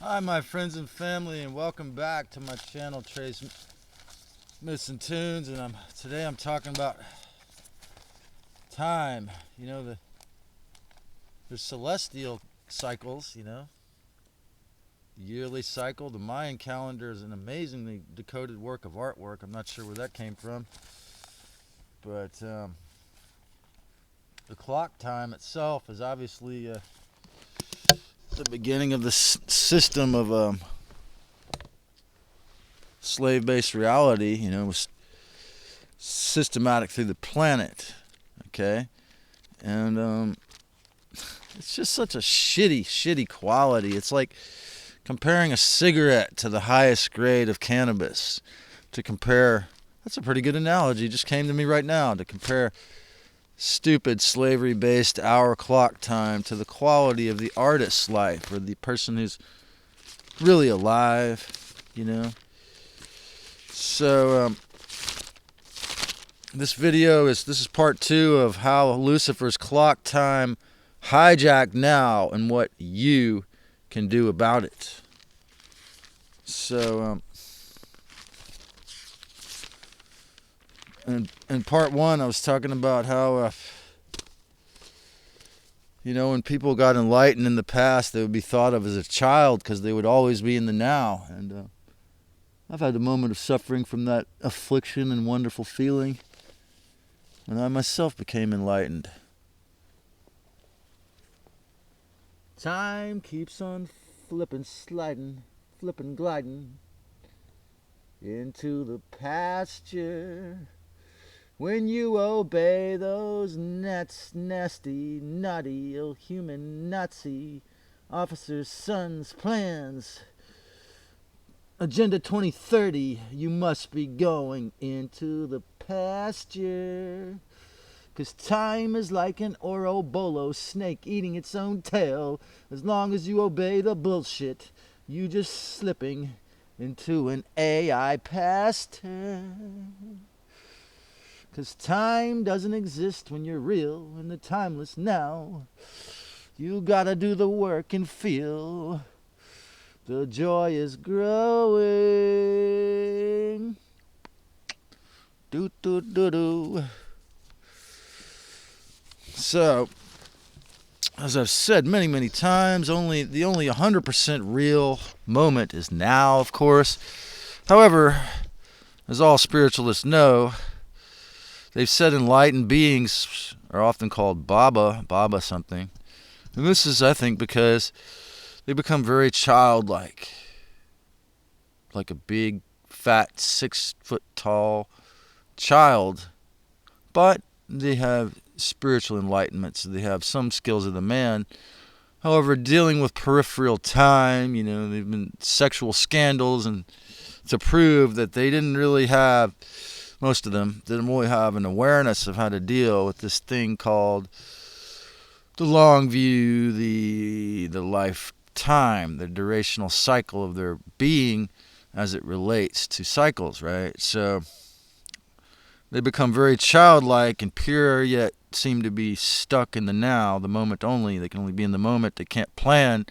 Hi my friends and family, and welcome back to my channel Trace Missing Tunes. And today I'm talking about time. You know, there's celestial cycles, the yearly cycle. The Mayan calendar is an amazingly decoded work of artwork. I'm not sure where that came from, but the clock time itself is obviously the beginning of the system of slave-based reality. Was systematic through the planet. Okay, and it's just such a shitty quality. It's like comparing a cigarette to the highest grade of cannabis. That's a pretty good analogy. Just came to me right now. To compare stupid slavery-based hour clock time to the quality of the artist's life, or the person who's really alive. So this is part 2 of how Lucifer's clock time hijacked now and what you can do about it. So in part 1 I was talking about how when people got enlightened in the past, they would be thought of as a child because they would always be in the now. And I've had a moment of suffering from that affliction and wonderful feeling, and I myself became enlightened. Time keeps on flipping, sliding, flipping, gliding into the pasture. When you obey those nasty, naughty, ill-human Nazi officers' sons' plans, Agenda 2030, you must be going into the pasture. 'Cause time is like an Ouroboros snake eating its own tail. As long as you obey the bullshit, you just slipping into an AI pasture. 'Cause time doesn't exist when you're real in the timeless now. You gotta do the work and feel the joy is growing. Do do do do. So, as I've said many times, the only 100% real moment is now, of course. However, as all spiritualists know, they've said enlightened beings are often called Baba something. And this is, I think, because they become very childlike. Like a big, fat, 6-foot-tall child. But they have spiritual enlightenment, so they have some skills of the man. However, dealing with peripheral time, they've been sexual scandals, and to prove that they didn't really have, most of them didn't really have an awareness of how to deal with this thing called the long view, the lifetime, the durational cycle of their being as it relates to cycles, right? So they become very childlike and pure, yet seem to be stuck in the now, the moment only. They can only be in the moment. They can't plan.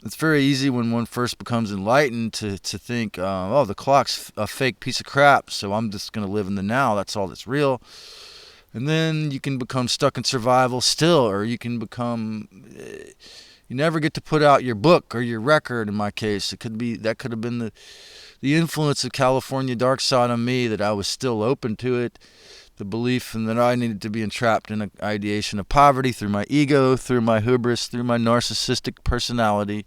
It's very easy when one first becomes enlightened to think, the clock's a fake piece of crap, so I'm just going to live in the now. That's all that's real. And then you can become stuck in survival still, or you can become... You never get to put out your book or your record, in my case. That could have been the influence of California dark side on me, that I was still open to it. The belief in that I needed to be entrapped in an ideation of poverty through my ego, through my hubris, through my narcissistic personality.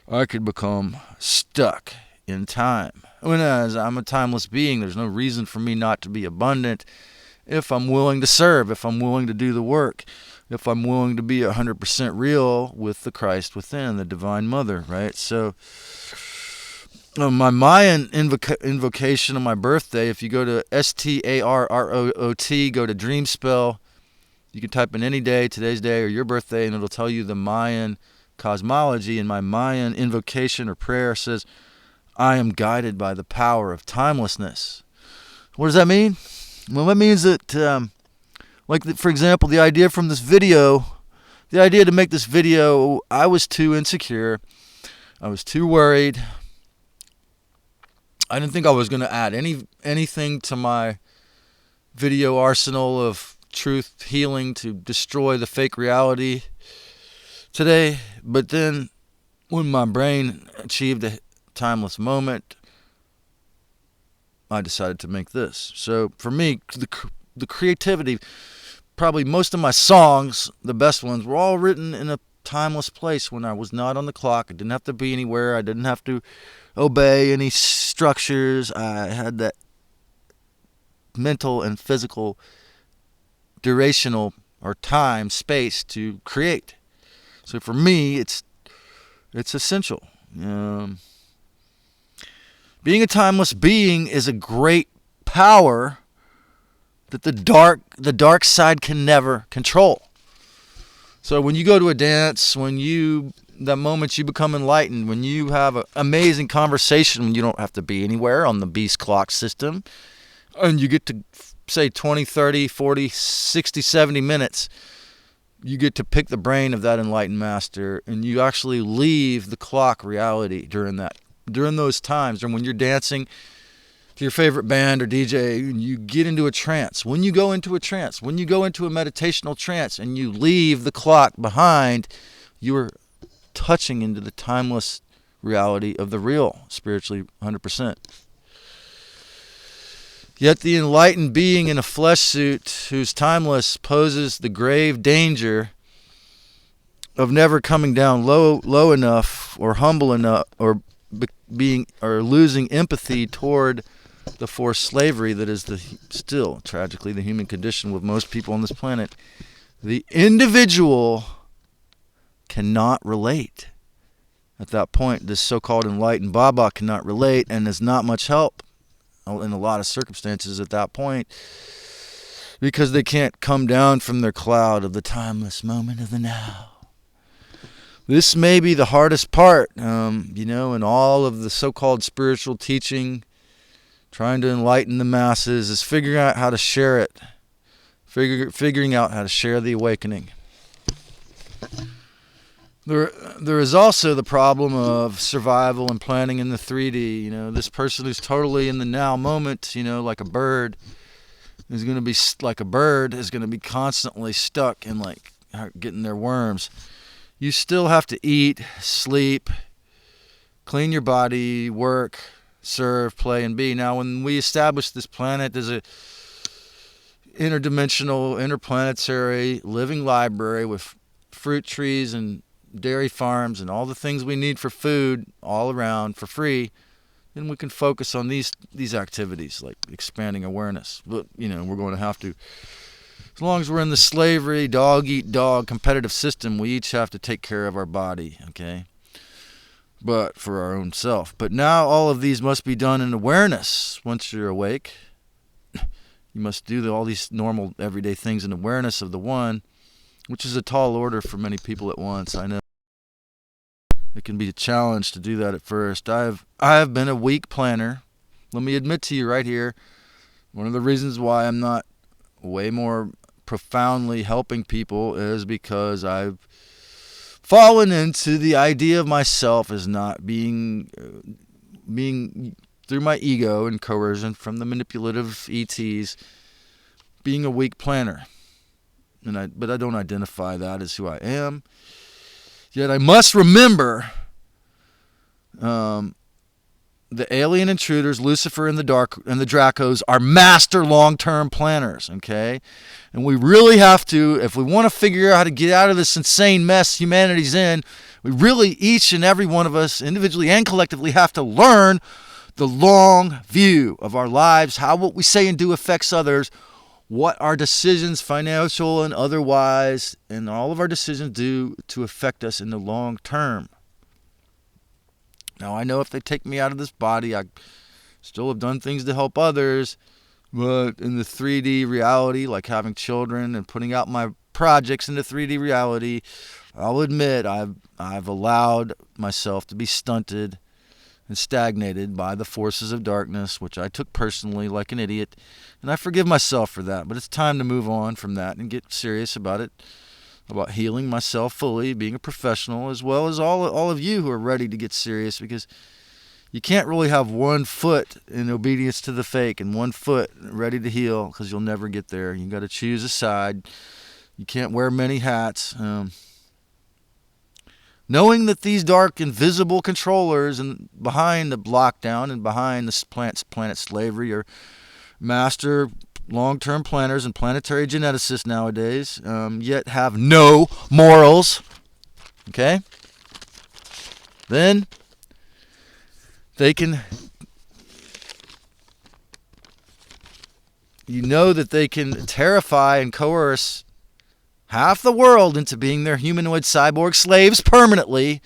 I could become stuck in time. Whereas I'm a timeless being, there's no reason for me not to be abundant if I'm willing to serve, if I'm willing to do the work, if I'm willing to be 100% real with the Christ within, the Divine Mother, right? So my Mayan invocation on my birthday, if you go to STARROOT, go to Dream Spell, you can type in any day, today's day, or your birthday, and it'll tell you the Mayan cosmology. And my Mayan invocation or prayer says, I am guided by the power of timelessness. What does that mean? Well, that means that, for example, the idea from this video the idea to make this video, I was too insecure. I was too worried. I didn't think I was going to add anything to my video arsenal of truth healing to destroy the fake reality today. But then when my brain achieved a timeless moment, I decided to make this. So for me, the creativity, probably most of my songs, the best ones, were all written in a timeless place when I was not on the clock. I didn't have to be anywhere. I didn't have to obey any structures. I had that mental and physical durational or time, space to create. So for me, it's essential. Being a timeless being is a great power that the dark side can never control. So when you go to a dance, that moment you become enlightened, when you have an amazing conversation, when you don't have to be anywhere on the beast clock system, and you get to say 20, 30, 40, 60, 70 minutes, you get to pick the brain of that enlightened master, and you actually leave the clock reality during those times. And when you're dancing to your favorite band or DJ, you get into a trance. When you go into a trance, when you go into a meditational trance and you leave the clock behind, you are touching into the timeless reality of the real, spiritually 100%. Yet the enlightened being in a flesh suit who's timeless poses the grave danger of never coming down low enough or humble enough or losing empathy toward the forced slavery that is still tragically the human condition with most people on this planet. The individual cannot relate. At that point, this so-called enlightened Baba cannot relate and is not much help in a lot of circumstances at that point, because they can't come down from their cloud of the timeless moment of the now. This may be the hardest part, in all of the so-called spiritual teaching, trying to enlighten the masses, is figuring out how to share it, figuring out how to share the awakening. There is also the problem of survival and planning in the 3D. This person who's totally in the now moment, like a bird, is going to be constantly stuck in getting their worms. You still have to eat, sleep, clean your body, work, serve, play, and be. Now, when we established this planet as a interdimensional, interplanetary living library with fruit trees and dairy farms and all the things we need for food all around for free, then we can focus on these activities like expanding awareness. But we're going to have to, as long as we're in the slavery, dog eat dog competitive system, we each have to take care of our body, okay? But for our own self. But now all of these must be done in awareness. Once you're awake, you must do all these normal everyday things in awareness of the one, which is a tall order for many people at once. I know it can be a challenge to do that at first. I have been a weak planner. Let me admit to you right here, one of the reasons why I'm not way more profoundly helping people is because I've fallen into the idea of myself as not being through my ego and coercion from the manipulative ETs, being a weak planner. But I don't identify that as who I am. Yet I must remember the alien intruders, Lucifer and the Dracos, are master long-term planners, okay? And we really have to, if we want to figure out how to get out of this insane mess humanity's in, we really, each and every one of us, individually and collectively, have to learn the long view of our lives, how what we say and do affects others, what our decisions, financial and otherwise, and all of our decisions do to affect us in the long term. Now, I know if they take me out of this body, I still have done things to help others, but in the 3D reality, like having children and putting out my projects into 3D reality, I'll admit I've allowed myself to be stunted and stagnated by the forces of darkness, which I took personally like an idiot, and I forgive myself for that. But it's time to move on from that and get serious about it about healing myself fully, being a professional, as well as all of you who are ready to get serious, because you can't really have one foot in obedience to the fake and one foot ready to heal, because you'll never get there. You got to choose a side. You can't wear many hats. Knowing that these dark, invisible controllers and behind the lockdown and behind the planet slavery are master long-term planners and planetary geneticists nowadays, yet have no morals. Okay? Then they can, you know that they can terrify and coerce half the world into being their humanoid cyborg slaves permanently.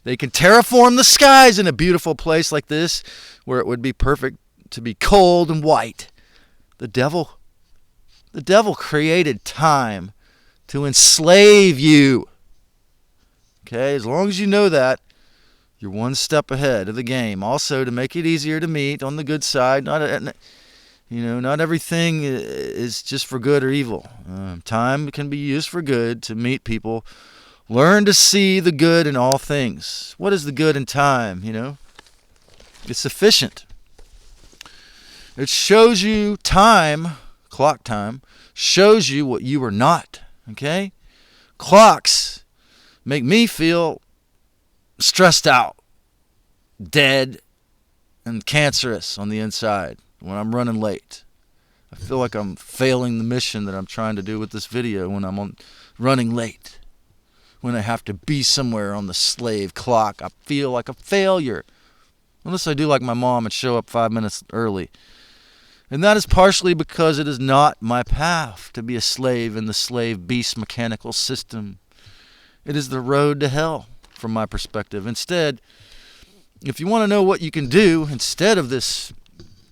They can terraform the skies in a beautiful place like this, where it would be perfect to be cold and white. The devil created time to enslave you. Okay, as long as you know that, you're one step ahead of the game. Also, to make it easier to meet on the good side, not everything is just for good or evil. Time can be used for good to meet people. Learn to see the good in all things. What is the good in time? It's sufficient. It shows you time, clock time, shows you what you are not. Okay? Clocks make me feel stressed out, dead, and cancerous on the inside when I'm running late. I feel like I'm failing the mission that I'm trying to do with this video when I'm running late. When I have to be somewhere on the slave clock, I feel like a failure. Unless I do like my mom and show up 5 minutes early. And that is partially because it is not my path to be a slave in the slave beast mechanical system. It is the road to hell, from my perspective. Instead, if you want to know what you can do instead of this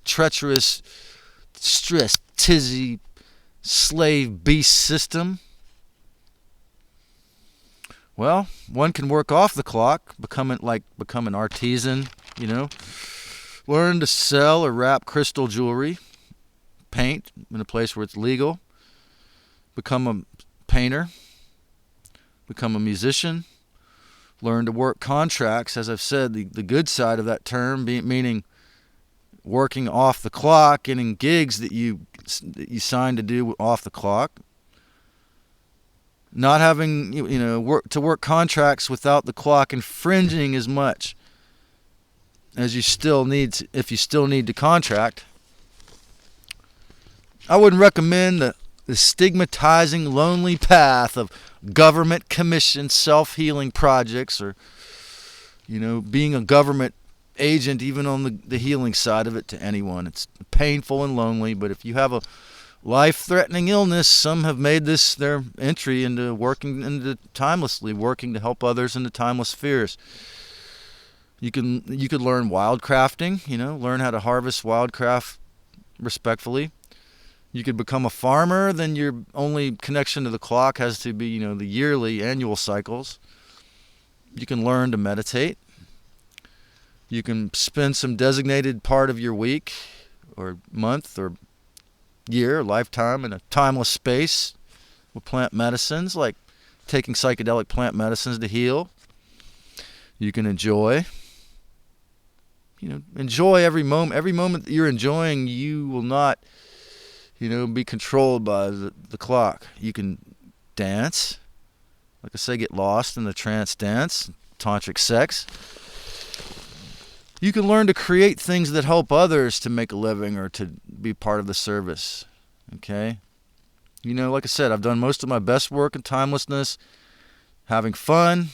treacherous, stress, tizzy, slave beast system, well, one can work off the clock, become an artisan, learn to sell or wrap crystal jewelry, paint in a place where it's legal, become a painter, become a musician, learn to work contracts, as I've said, the good side of that term, meaning working off the clock, getting gigs that you signed to do off the clock, not having work contracts without the clock infringing as much as you still need if you still need to contract. I wouldn't recommend the stigmatizing, lonely path of government commissioned self-healing projects, or being a government agent even on the healing side of it, to anyone. It's painful and lonely, but if you have a life-threatening illness, some have made this their entry into timelessly working to help others into timeless spheres. You could learn wildcrafting, learn how to harvest wildcraft respectfully. You could become a farmer, then your only connection to the clock has to be, the yearly, annual cycles. You can learn to meditate. You can spend some designated part of your week or month or year, lifetime in a timeless space with plant medicines, like taking psychedelic plant medicines to heal. You can enjoy every moment. Every moment that you're enjoying, you will not be controlled by the clock. You can dance, like I say, get lost in the trance dance, tantric sex. You can learn to create things that help others to make a living or to be part of the service. Okay? Like I said, I've done most of my best work in timelessness, having fun.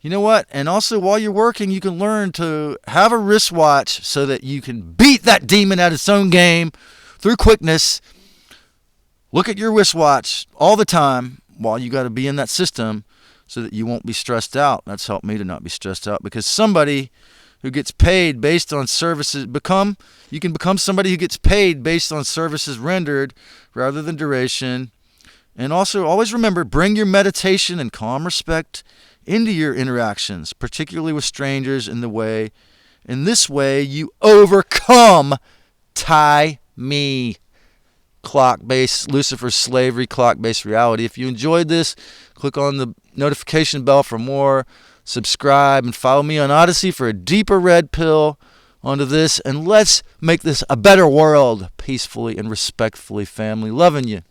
You know what? And also, while you're working, you can learn to have a wristwatch so that you can beat that demon at its own game through quickness. Look at your wristwatch all the time while you got to be in that system so that you won't be stressed out. That's helped me to not be stressed out, because somebody who gets paid based on services, you can become somebody who gets paid based on services rendered rather than duration. And also, always remember, bring your meditation and calm respect into your interactions, particularly with strangers, in this way you overcome me. clock-based, Lucifer's slavery, clock-based reality. If you enjoyed this, click on the notification bell for more. Subscribe and follow me on Odyssey for a deeper red pill onto this. And let's make this a better world, peacefully and respectfully, family. Loving you.